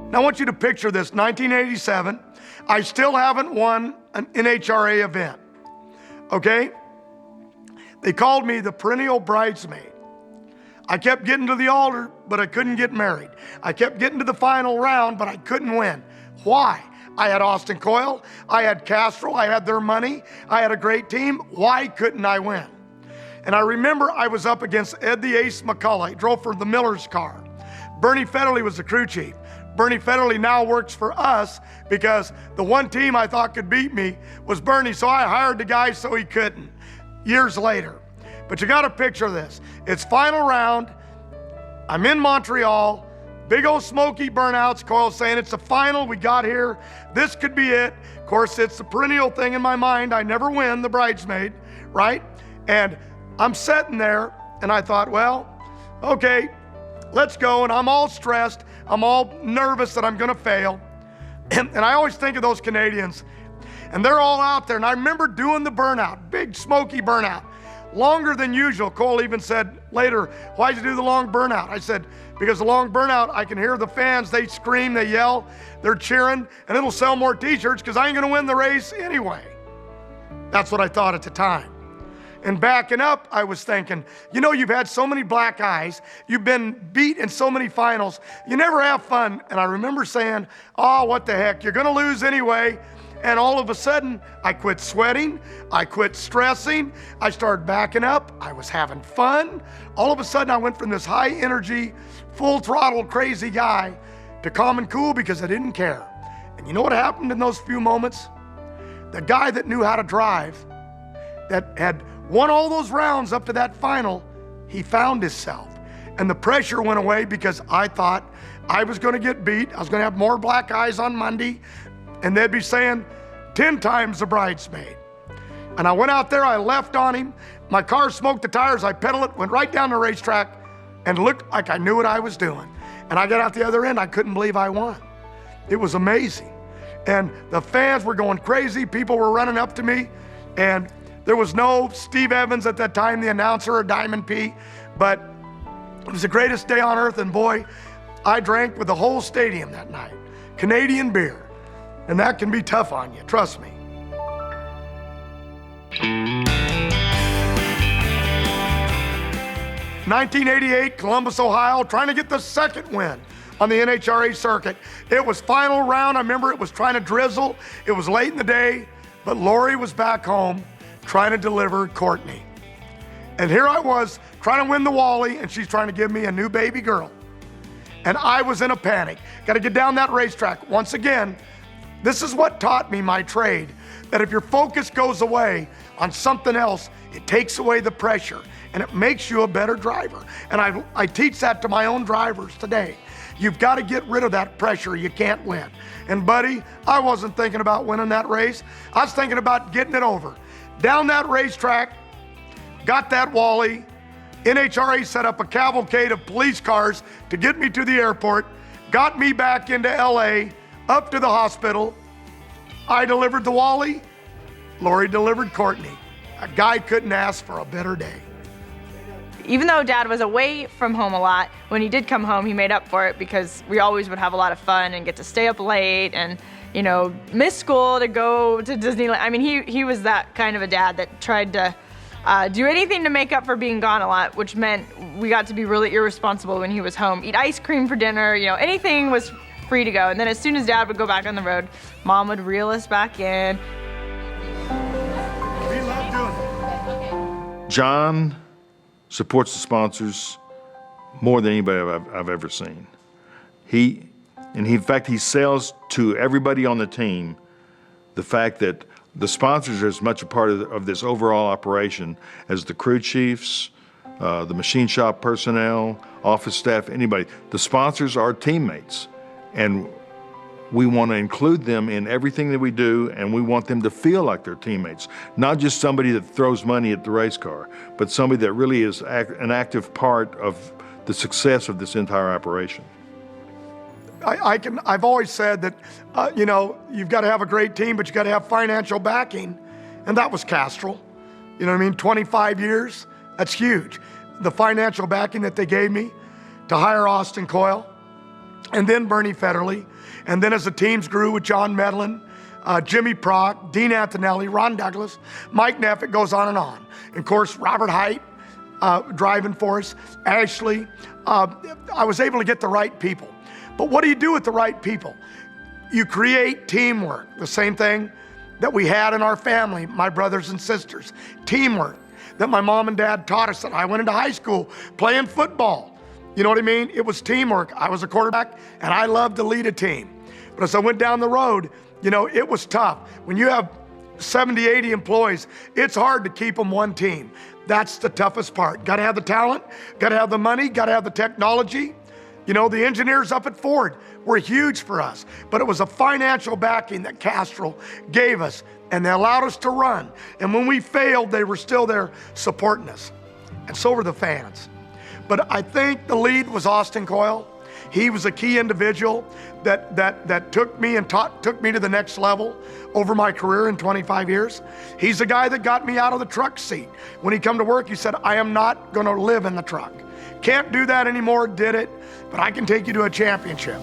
Now I want you to picture this, 1987. I still haven't won an NHRA event, okay? They called me the perennial bridesmaid. I kept getting to the altar, but I couldn't get married. I kept getting to the final round, but I couldn't win. Why? I had Austin Coyle, I had Castrol, I had their money, I had a great team. Why couldn't I win? And I remember I was up against Ed the Ace McCullough. He drove for the Miller's car. Bernie Federley was the crew chief. Bernie Federley now works for us because the one team I thought could beat me was Bernie, so I hired the guy so he couldn't, years later. But you gotta picture this. It's final round, I'm in Montreal, big old smoky burnouts, Coyle saying it's the final, we got here, this could be it. Of course, it's the perennial thing in my mind, I never win the bridesmaid, right? And I'm sitting there and I thought, well, okay, let's go. And I'm all stressed. I'm all nervous that I'm gonna fail. And I always think of those Canadians and they're all out there. And I remember doing the burnout, big smoky burnout, longer than usual. Cole even said later, why'd you do the long burnout? I said, because the long burnout, I can hear the fans, they scream, they yell, they're cheering, and it'll sell more t-shirts because I ain't gonna win the race anyway. That's what I thought at the time. And backing up, I was thinking, you know, you've had so many black eyes, you've been beat in so many finals, you never have fun. And I remember saying, oh, what the heck, you're gonna lose anyway. And all of a sudden, I quit sweating, I quit stressing, I started backing up, I was having fun. All of a sudden, I went from this high energy, full throttle, crazy guy to calm and cool because I didn't care. And you know what happened in those few moments? The guy that knew how to drive, that had won all those rounds up to that final, he found himself. And the pressure went away because I thought I was gonna get beat. I was gonna have more black eyes on Monday, and they'd be saying 10 times the bridesmaid. And I went out there, I left on him. My car smoked the tires, I pedaled it, went right down the racetrack, and looked like I knew what I was doing. And I got out the other end, I couldn't believe I won. It was amazing. And the fans were going crazy, people were running up to me, and there was no Steve Evans at that time, the announcer, or Diamond P, but it was the greatest day on earth, and boy, I drank with the whole stadium that night. Canadian beer, and that can be tough on you, trust me. '88, Columbus, Ohio, trying to get the second win on the NHRA circuit. It was final round, I remember it was trying to drizzle, it was late in the day, but Lori was back home trying to deliver Courtney. And here I was trying to win the Wally, and she's trying to give me a new baby girl. And I was in a panic. Got to get down that racetrack. Once again, this is what taught me my trade, that if your focus goes away on something else, it takes away the pressure and it makes you a better driver. And I teach that to my own drivers today. You've got to get rid of that pressure, you can't win. And buddy, I wasn't thinking about winning that race. I was thinking about getting it over. Down that racetrack, got that Wally. NHRA set up a cavalcade of police cars to get me to the airport, got me back into LA, up to the hospital. I delivered the Wally, Lori delivered Courtney. A guy couldn't ask for a better day. Even though Dad was away from home a lot, when he did come home, he made up for it because we always would have a lot of fun and get to stay up late and, you know, miss school to go to Disneyland. I mean, he was that kind of a dad that tried to do anything to make up for being gone a lot, which meant we got to be really irresponsible when he was home. Eat ice cream for dinner, you know, anything was free to go. And then as soon as Dad would go back on the road, Mom would reel us back in. We love doing it. John supports the sponsors more than anybody I've ever seen. In fact, he sells to everybody on the team the fact that the sponsors are as much a part of this overall operation as the crew chiefs, the machine shop personnel, office staff, anybody. The sponsors are teammates, and we want to include them in everything that we do, and we want them to feel like they're teammates. Not just somebody that throws money at the race car, but somebody that really is an active part of the success of this entire operation. I've always said that, you know, you've got to have a great team, but you got to have financial backing. And that was Castrol. You know what I mean? 25 years, that's huge. The financial backing that they gave me to hire Austin Coyle, and then Bernie Federley. And then as the teams grew with John Medlin, Jimmy Prock, Dean Antonelli, Ron Douglas, Mike Neff, it goes on and on. And of course, Robert Height driving for us, Ashley. I was able to get the right people. But what do you do with the right people? You create teamwork. The same thing that we had in our family, my brothers and sisters. Teamwork that my mom and dad taught us. That I went into high school playing football. You know what I mean? It was teamwork. I was a quarterback and I loved to lead a team. But as I went down the road, you know, it was tough. When you have 70, 80 employees, it's hard to keep them one team. That's the toughest part. Got to have the talent, got to have the money, got to have the technology. You know, the engineers up at Ford were huge for us, but it was a financial backing that Castrol gave us, and they allowed us to run. And when we failed, they were still there supporting us. And so were the fans. But I think the lead was Austin Coyle. He was a key individual that took me and took me to the next level over my career in 25 years. He's the guy that got me out of the truck seat. When he come to work, he said, I am not gonna live in the truck. Can't do that anymore, did it, but I can take you to a championship.